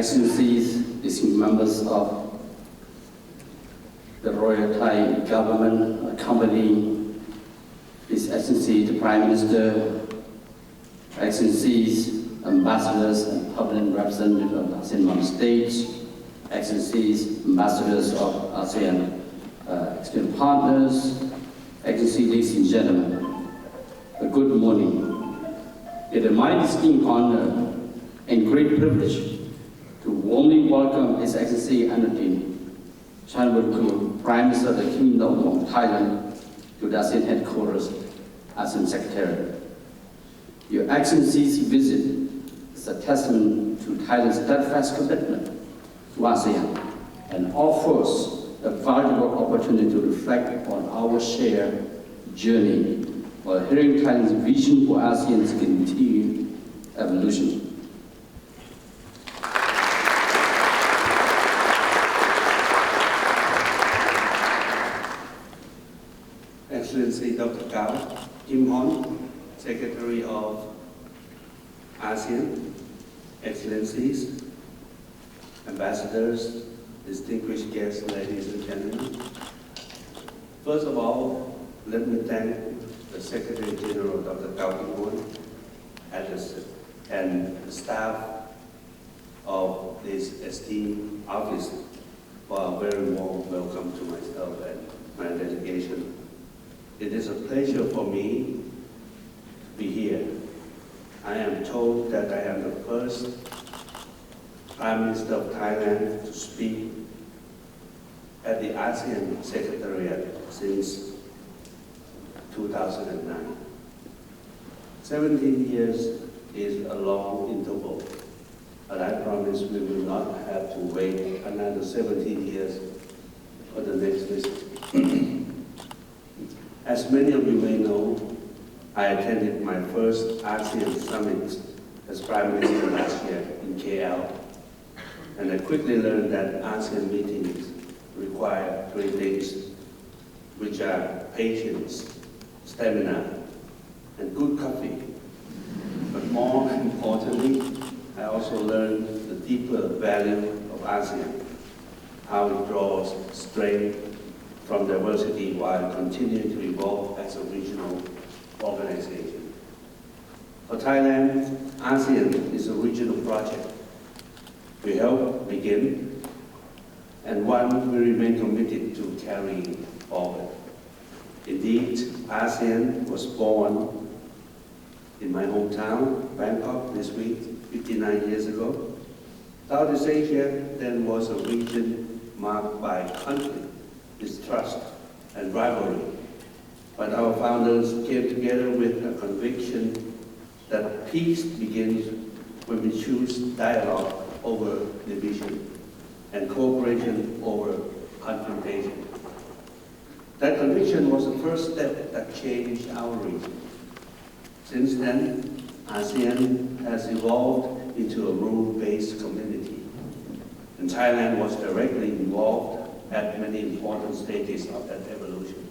Excellencies, distinguished members of the Royal Thai government, accompanying His Excellency the Prime Minister, Excellencies, ambassadors and permanent representatives of the ASEAN member states, Excellencies, ambassadors of ASEAN external partners, Excellencies, ladies and gentlemen, good morning. It is my distinct honor and great privilege to warmly welcome His Excellency Anutin Chanwankul, Prime Minister of the Kingdom of Thailand, to the ASEAN headquarters, ASEAN Secretariat. Your Excellency's visit is a testament to Thailand's steadfast commitment to ASEAN and offers a valuable opportunity to reflect on our shared journey while hearing Thailand's vision for ASEAN's continued evolution. Excellency Dr. Gao Kim Hon, Secretary of ASEAN, Excellencies, Ambassadors, distinguished guests, ladies and gentlemen. First of all, let me thank the Secretary General Dr. Gao Kim Hon and the staff of this esteemed office for a very warm welcome to myself and my delegation. It is a pleasure for me to be here. I am told that I am the first Prime Minister of Thailand to speak at the ASEAN Secretariat since 2009. 17 years is a long interval, but I promise we will not have to wait another 17 years for the next visit. As many of you may know, I attended my first ASEAN summit as Prime Minister last year in KL, and I quickly learned that ASEAN meetings require three things, which are patience, stamina, and good coffee. But more importantly, I also learned the deeper value of ASEAN, how it draws strength from diversity while continuing to evolve as a regional organization. For Thailand, ASEAN is a regional project we helped begin and one we remain committed to carrying forward. Indeed, ASEAN was born in my hometown, Bangkok, this week, 59 years ago. Southeast Asia then was a region marked by conflict, distrust, and rivalry. But our founders came together with a conviction that peace begins when we choose dialogue over division and cooperation over confrontation. That conviction was the first step that changed our region. Since then, ASEAN has evolved into a rule-based community, and Thailand was directly involved at many important stages of that evolution.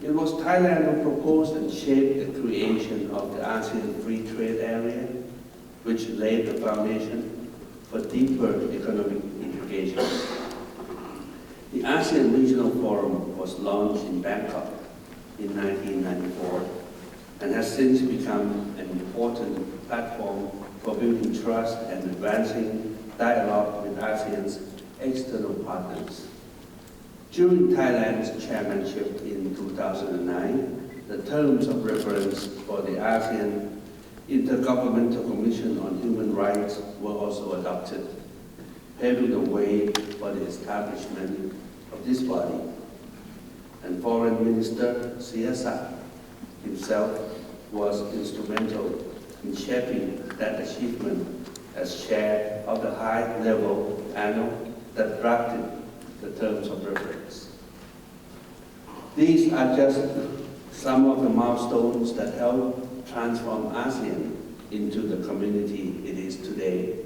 It was Thailand who proposed and shaped the creation of the ASEAN Free Trade Area, which laid the foundation for deeper economic integration. The ASEAN Regional Forum was launched in Bangkok in 1994 and has since become an important platform for building trust and advancing dialogue with ASEAN's external partners. During Thailand's chairmanship in 2009, the terms of reference for the ASEAN Intergovernmental Commission on Human Rights were also adopted, paving the way for the establishment of this body. And Foreign Minister Sihasak himself was instrumental in shaping that achievement as chair of the high-level panel that drafted the terms of reference. These are just some of the milestones that helped transform ASEAN into the community it is today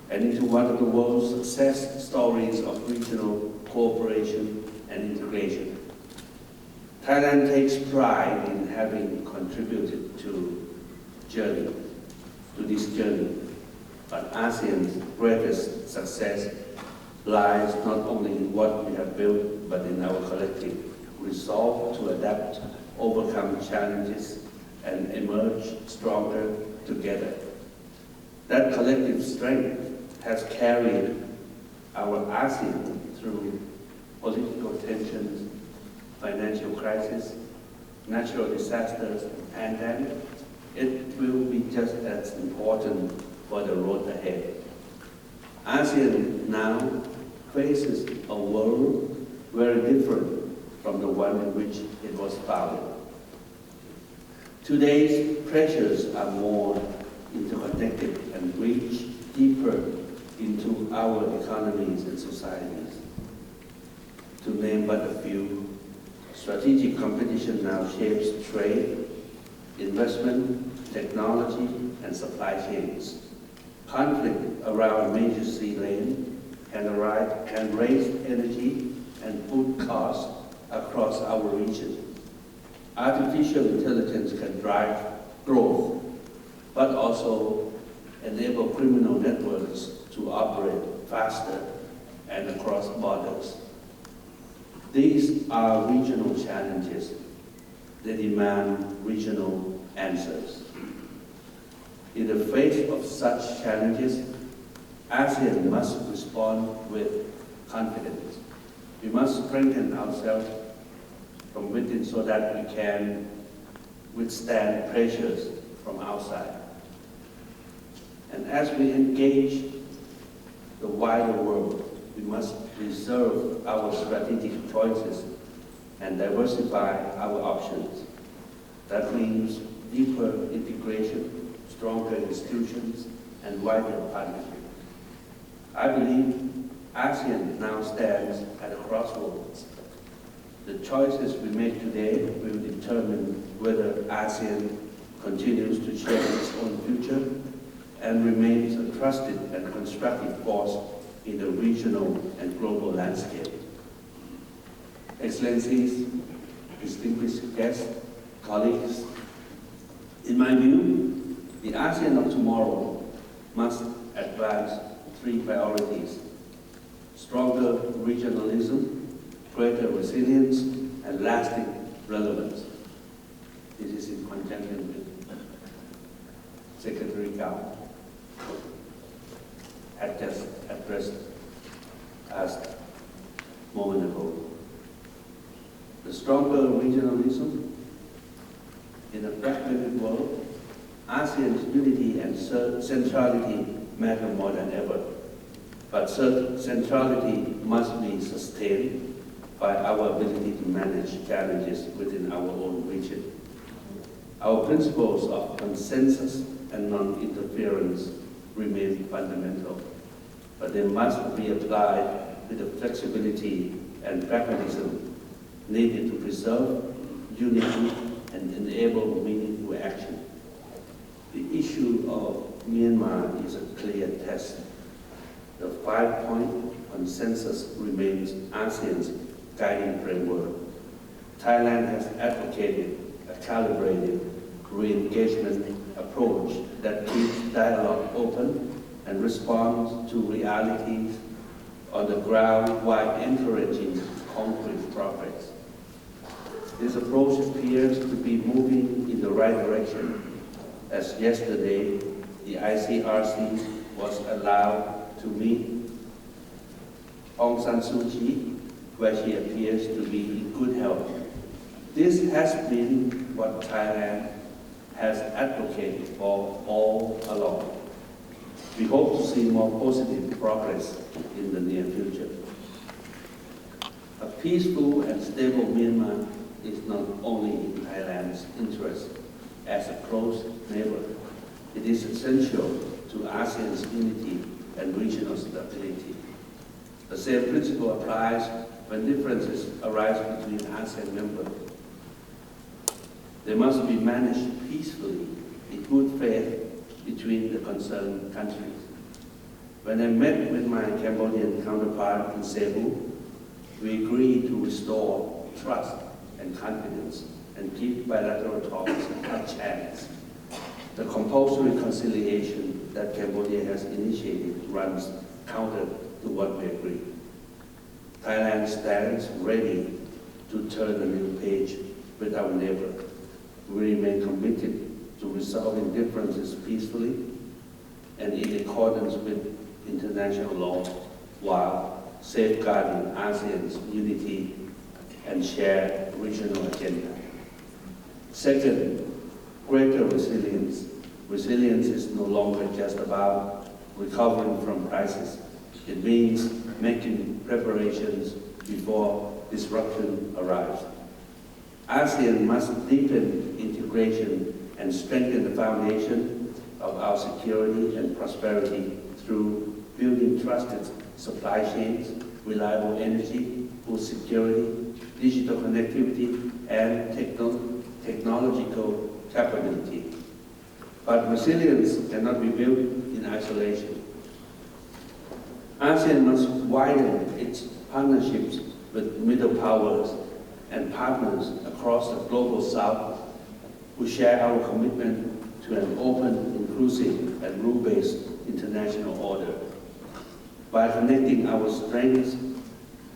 and into one of the world's success stories of regional cooperation and integration. Thailand takes pride in having contributed to this journey. But ASEAN's greatest success lies not only in what we have built, but in our collective resolve to adapt, overcome challenges, and emerge stronger together. That collective strength has carried our ASEAN through political tensions, financial crisis, natural disasters, and pandemic. It will be just as important for the road ahead. ASEAN now faces a world very different from the one in which it was founded. Today's pressures are more interconnected and reach deeper into our economies and societies. To name but a few, strategic competition now shapes trade, investment, technology, and supply chains. Conflict around major sea lanes can raise energy and food costs across our region. Artificial intelligence can drive growth, but also enable criminal networks to operate faster and across borders. These are regional challenges. They demand regional answers. In the face of such challenges, ASEAN must respond with confidence. We must strengthen ourselves from within so that we can withstand pressures from outside. And as we engage the wider world, we must preserve our strategic choices and diversify our options. That means deeper integration, stronger institutions, and wider partnership. I believe ASEAN now stands at a crossroads. The choices we make today will determine whether ASEAN continues to shape its own future and remains a trusted and constructive force in the regional and global landscape. Excellencies, distinguished guests, colleagues, in my view, the ASEAN of tomorrow must advance three priorities: stronger regionalism, greater resilience, and lasting relevance. This is in conjunction with Secretary Gao had just addressed us a moment ago. The stronger regionalism in a fragmented world, ASEAN's unity and centrality matter more than ever. But centrality must be sustained by our ability to manage challenges within our own region. Our principles of consensus and non-interference remain fundamental, but they must be applied with the flexibility and pragmatism needed to preserve unity and enable meaningful action. The issue of Myanmar is a clear test. The 5-point consensus remains ASEAN's guiding framework. Thailand has advocated a calibrated re-engagement approach that keeps dialogue open and responds to realities on the ground while encouraging concrete progress. This approach appears to be moving in the right direction, as yesterday the ICRC was allowed to meet Aung San Suu Kyi, where she appears to be in good health. This has been what Thailand has advocated for all along. We hope to see more positive progress in the near future. A peaceful and stable Myanmar is not only in Thailand's interest as a close neighbor, it is essential to ASEAN's unity and regional stability. The same principle applies when differences arise between ASEAN members. They must be managed peacefully in good faith between the concerned countries. When I met with my Cambodian counterpart in Cebu, we agreed to restore trust and confidence and give bilateral talks a chance. The compulsory reconciliation that Cambodia has initiated runs counter to what we agree. Thailand stands ready to turn a new page with our neighbor. We remain committed to resolving differences peacefully and in accordance with international law while safeguarding ASEAN's unity and shared regional agenda. Second, greater resilience. Resilience is no longer just about recovering from crisis. It means making preparations before disruption arrives. ASEAN must deepen integration and strengthen the foundation of our security and prosperity through building trusted supply chains, reliable energy, food security, digital connectivity, and technological capability. But resilience cannot be built in isolation. ASEAN must widen its partnerships with middle powers and partners across the global south who share our commitment to an open, inclusive, and rule-based international order. By connecting our strengths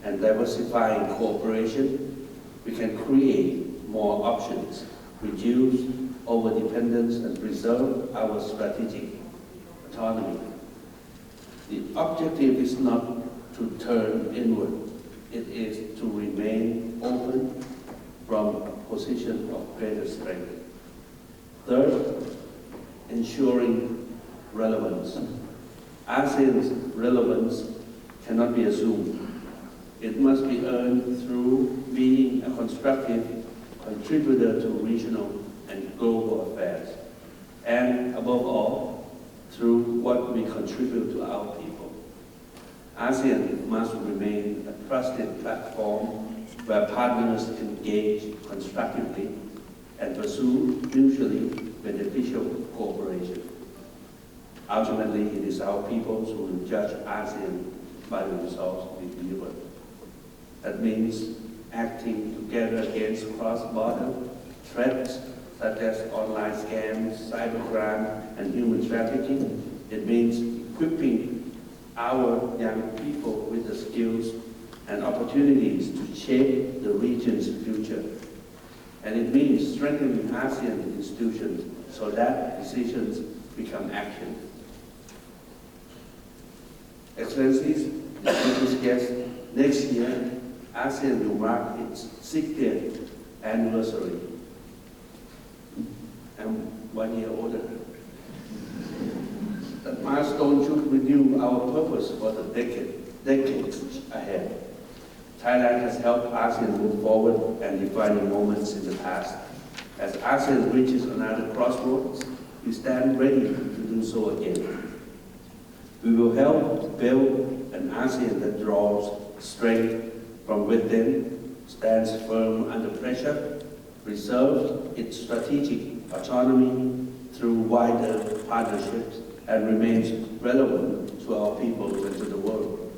and diversifying cooperation, we can create more options, reduce overdependence, and preserve our strategic autonomy. The objective is not to turn inward. It is to remain open from a position of greater strength. Third, ensuring relevance. ASEAN's relevance cannot be assumed. It must be earned through being a constructive contributor to regional and global affairs, and above all, through what we contribute to our people. ASEAN must remain a trusted platform where partners engage constructively and pursue mutually beneficial cooperation. Ultimately, it is our peoples who will judge ASEAN by the results we deliver. That means acting together against cross-border threats such as online scams, cybercrime, and human trafficking. It means equipping our young people with the skills and opportunities to shape the region's future. And it means strengthening ASEAN institutions so that decisions become action. Excellencies, distinguished guests, next year, ASEAN will mark its 60th anniversary. I'm 1 year older. That milestone should renew our purpose for the decades ahead. Thailand has helped ASEAN move forward and defining moments in the past. As ASEAN reaches another crossroads, we stand ready to do so again. We will help build an ASEAN that draws strength from within, stands firm under pressure, preserves its strategic autonomy through wider partnerships, and remains relevant to our people and to the world.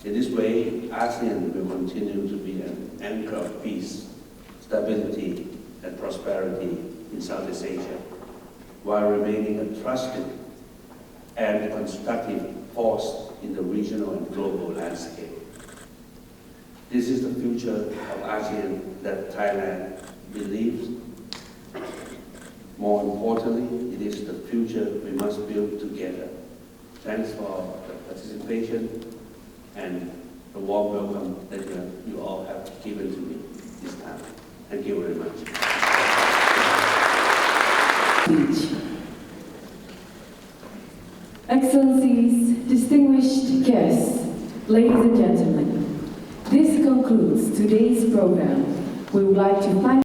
In this way, ASEAN will continue to be an anchor of peace, stability, and prosperity in Southeast Asia, while remaining a trusted and constructive force in the regional and global landscape. This is the future of ASEAN that Thailand believes. More importantly, it is the future we must build together. Thanks for the participation and the warm welcome that you all have given to me this time. Thank you very much. Excellencies, distinguished guests, ladies and gentlemen, this concludes today's program. We would like to thank